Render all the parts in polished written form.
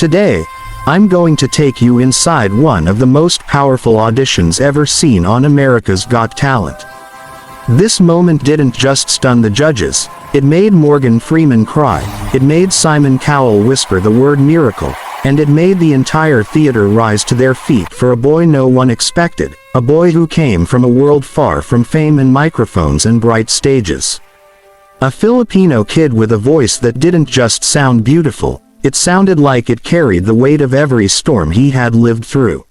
Today, I'm going to take you inside one of the most powerful auditions ever seen on America's Got Talent. This moment didn't just stun the judges, it made Morgan Freeman cry, it made Simon Cowell whisper the word miracle, and it made the entire theater rise to their feet for a boy no one expected, a boy who came from a world far from fame and microphones and bright stages. A Filipino kid with a voice that didn't just sound beautiful, it sounded like it carried the weight of every storm he had lived through.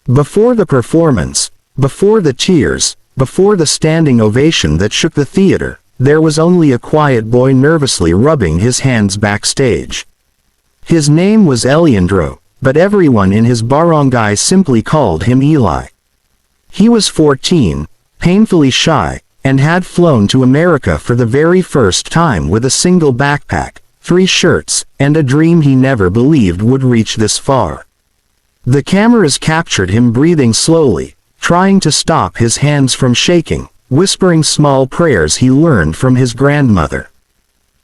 Before the performance, before the cheers, before the standing ovation that shook the theater, there was only a quiet boy nervously rubbing his hands backstage. His name was Eliandro, but everyone in his barangay simply called him Eli. He was 14, painfully shy, and had flown to America for the very first time with a single backpack, 3 shirts, and a dream he never believed would reach this far. The cameras captured him breathing slowly, trying to stop his hands from shaking, whispering small prayers he learned from his grandmother.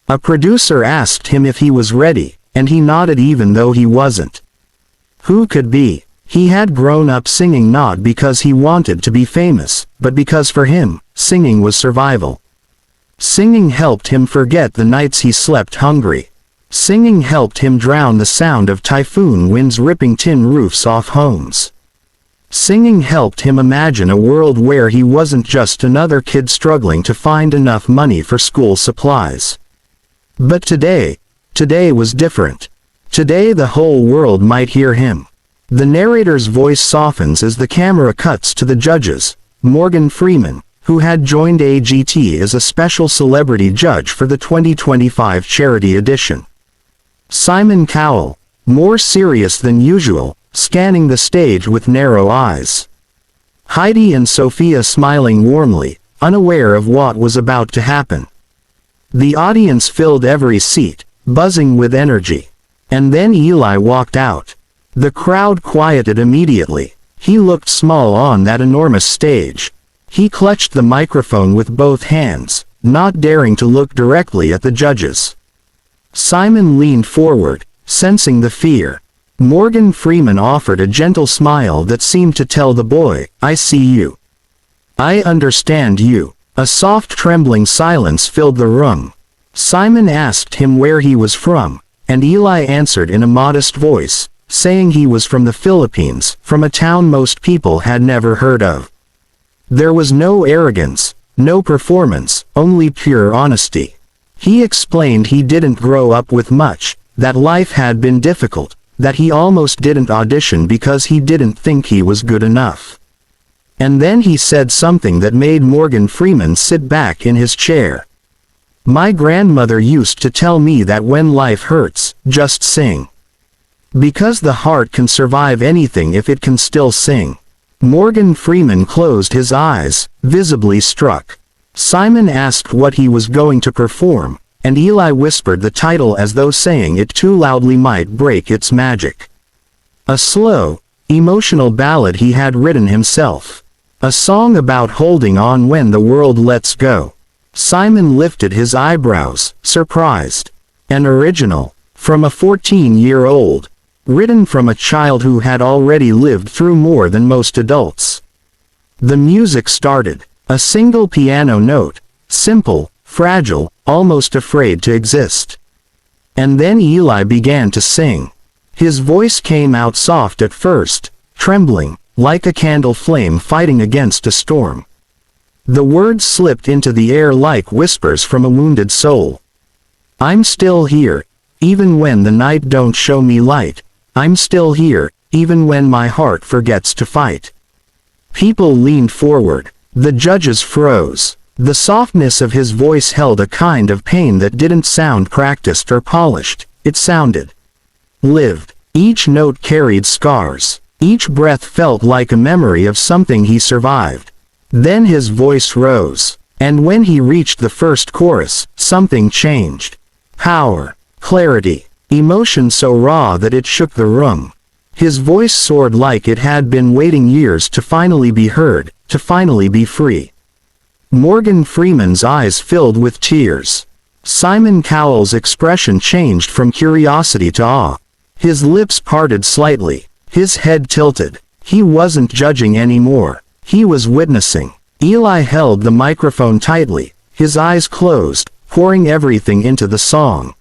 A producer asked him if he was ready, and he nodded even though he wasn't. Who could be? He had grown up singing not because he wanted to be famous, but because for him, singing was survival. Singing helped him forget the nights he slept hungry. Singing helped him drown the sound of typhoon winds ripping tin roofs off homes. Singing helped him imagine a world where he wasn't just another kid struggling to find enough money for school supplies. But today was different. Today the whole world might hear him. The narrator's voice softens as the camera cuts to the judges, Morgan Freeman, who had joined AGT as a special celebrity judge for the 2025 charity edition. Simon Cowell, more serious than usual, scanning the stage with narrow eyes. Heidi and Sophia smiling warmly, unaware of what was about to happen. The audience filled every seat, buzzing with energy. And then Eli walked out. The crowd quieted immediately. He looked small on that enormous stage. He clutched the microphone with both hands, not daring to look directly at the judges. Simon leaned forward, sensing the fear. Morgan Freeman offered a gentle smile that seemed to tell the boy, "I see you. I understand you." A soft trembling silence filled the room. Simon asked him where he was from, and Eli answered in a modest voice, saying he was from the Philippines, from a town most people had never heard of. There was no arrogance, no performance, only pure honesty. He explained he didn't grow up with much, that life had been difficult, that he almost didn't audition because he didn't think he was good enough. And then he said something that made Morgan Freeman sit back in his chair. "My grandmother used to tell me that when life hurts, just sing. Because the heart can survive anything if it can still sing." Morgan Freeman closed his eyes, visibly struck. Simon asked what he was going to perform, and Eli whispered the title as though saying it too loudly might break its magic. A slow, emotional ballad he had written himself. A song about holding on when the world lets go. Simon lifted his eyebrows, surprised. An original, from a 14-year-old. Written from a child who had already lived through more than most adults. The music started. A single piano note, simple, fragile, almost afraid to exist. And then Eli began to sing. His voice came out soft at first, trembling, like a candle flame fighting against a storm. The words slipped into the air like whispers from a wounded soul. "I'm still here, even when the night don't show me light. I'm still here, even when my heart forgets to fight." People leaned forward. The judges froze. The softness of his voice held a kind of pain that didn't sound practiced or polished. It sounded lived. Each note carried scars. Each breath felt like a memory of something he survived. Then his voice rose. And when he reached the first chorus, something changed. Power, clarity, emotion so raw that it shook the room. His voice soared like it had been waiting years to finally be heard, to finally be free. Morgan Freeman's eyes filled with tears. Simon Cowell's expression changed from curiosity to awe. His lips parted slightly, his head tilted. He wasn't judging anymore. He was witnessing. Eli held the microphone tightly, his eyes closed, pouring everything into the song.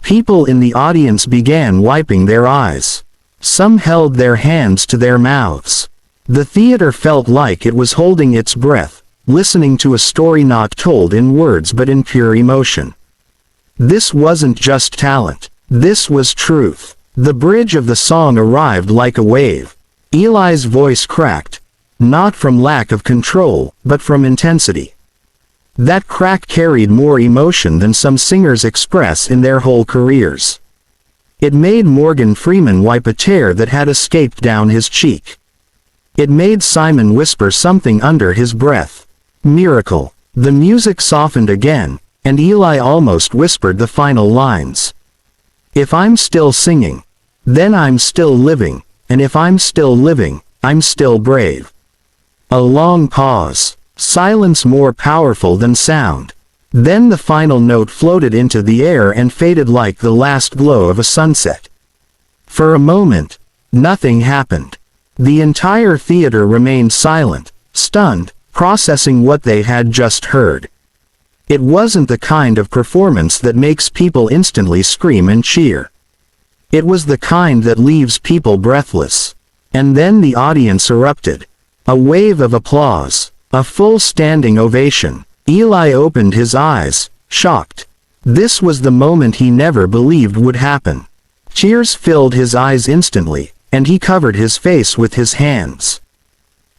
People in the audience began wiping their eyes. Some held their hands to their mouths. The theater felt like it was holding its breath, listening to a story not told in words but in pure emotion. This wasn't just talent. This was truth. The bridge of the song arrived like a wave. Eli's voice cracked, not from lack of control, but from intensity. That crack carried more emotion than some singers express in their whole careers. It made Morgan Freeman wipe a tear that had escaped down his cheek. It made Simon whisper something under his breath. Miracle. The music softened again, and Eli almost whispered the final lines. If I'm still singing, then I'm still living, and if I'm still living, I'm still brave. A long pause. Silence more powerful than sound. Then the final note floated into the air and faded like the last glow of a sunset. For a moment, nothing happened. The entire theater remained silent, stunned, processing what they had just heard. It wasn't the kind of performance that makes people instantly scream and cheer. It was the kind that leaves people breathless. And then the audience erupted. A wave of applause. A full standing ovation. Eli opened his eyes, shocked. This was the moment he never believed would happen. Tears filled his eyes instantly, and he covered his face with his hands.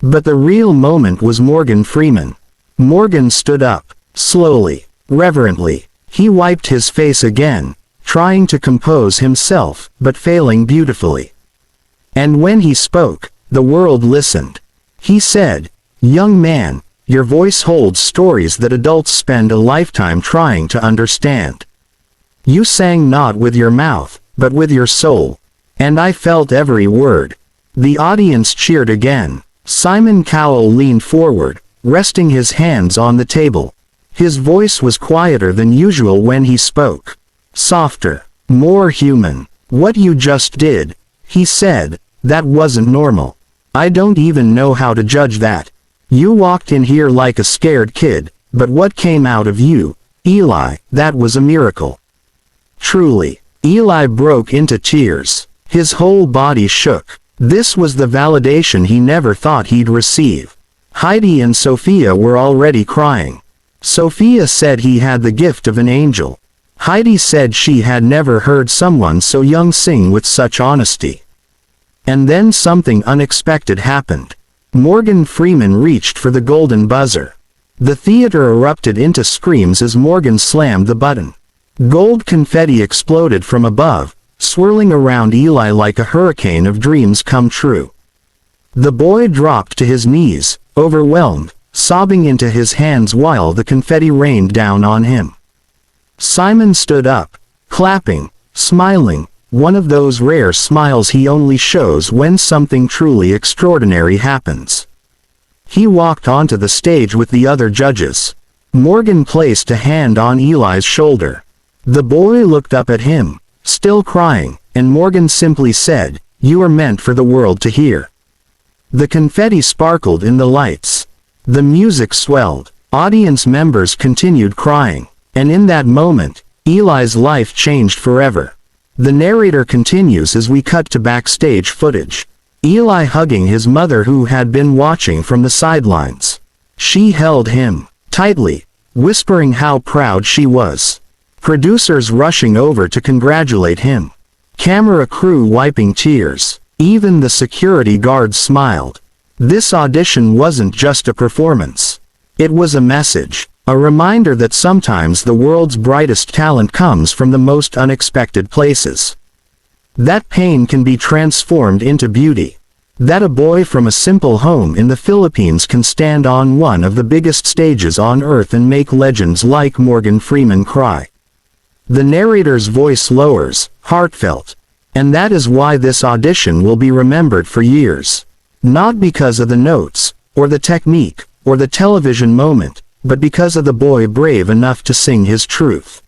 But the real moment was Morgan Freeman. Morgan stood up, slowly, reverently. He wiped his face again, trying to compose himself, but failing beautifully. And when he spoke, the world listened. He said, "Young man, your voice holds stories that adults spend a lifetime trying to understand. You sang not with your mouth, but with your soul. And I felt every word." The audience cheered again. Simon Cowell leaned forward, resting his hands on the table. His voice was quieter than usual when he spoke. Softer, more human. "What you just did," he said, "that wasn't normal. I don't even know how to judge that. You walked in here like a scared kid, but what came out of you, Eli, that was a miracle." Truly. Eli broke into tears. His whole body shook. This was the validation he never thought he'd receive. Heidi and Sophia were already crying. Sophia said he had the gift of an angel. Heidi said she had never heard someone so young sing with such honesty. And then something unexpected happened. Morgan Freeman reached for the golden buzzer. The theater erupted into screams as Morgan slammed the button. Gold confetti exploded from above, swirling around Eli like a hurricane of dreams come true. The boy dropped to his knees, overwhelmed, sobbing into his hands while the confetti rained down on him. Simon stood up, clapping, smiling, one of those rare smiles he only shows when something truly extraordinary happens. He walked onto the stage with the other judges. Morgan placed a hand on Eli's shoulder. The boy looked up at him, still crying, and Morgan simply said, "You are meant for the world to hear." The confetti sparkled in the lights. The music swelled. Audience members continued crying. And in that moment, Eli's life changed forever. The narrator continues as we cut to backstage footage. Eli hugging his mother who had been watching from the sidelines. She held him tightly, whispering how proud she was. Producers rushing over to congratulate him. Camera crew wiping tears. Even the security guards smiled. This audition wasn't just a performance. It was a message. A reminder that sometimes the world's brightest talent comes from the most unexpected places. That pain can be transformed into beauty. That a boy from a simple home in the Philippines can stand on one of the biggest stages on earth and make legends like Morgan Freeman cry. The narrator's voice lowers, heartfelt. And that is why this audition will be remembered for years. Not because of the notes, or the technique, or the television moment, but because of the boy brave enough to sing his truth.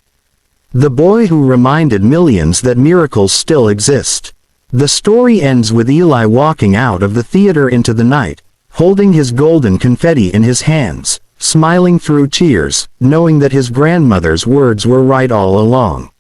The boy who reminded millions that miracles still exist. The story ends with Eli walking out of the theater into the night, holding his golden confetti in his hands, smiling through tears, knowing that his grandmother's words were right all along.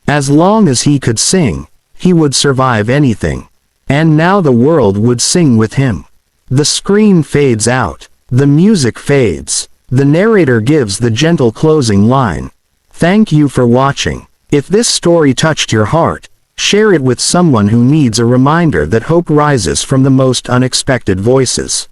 As long as he could sing, he would survive anything. And now the world would sing with him. The screen fades out. The music fades. The narrator gives the gentle closing line. Thank you for watching. If this story touched your heart, share it with someone who needs a reminder that hope rises from the most unexpected voices.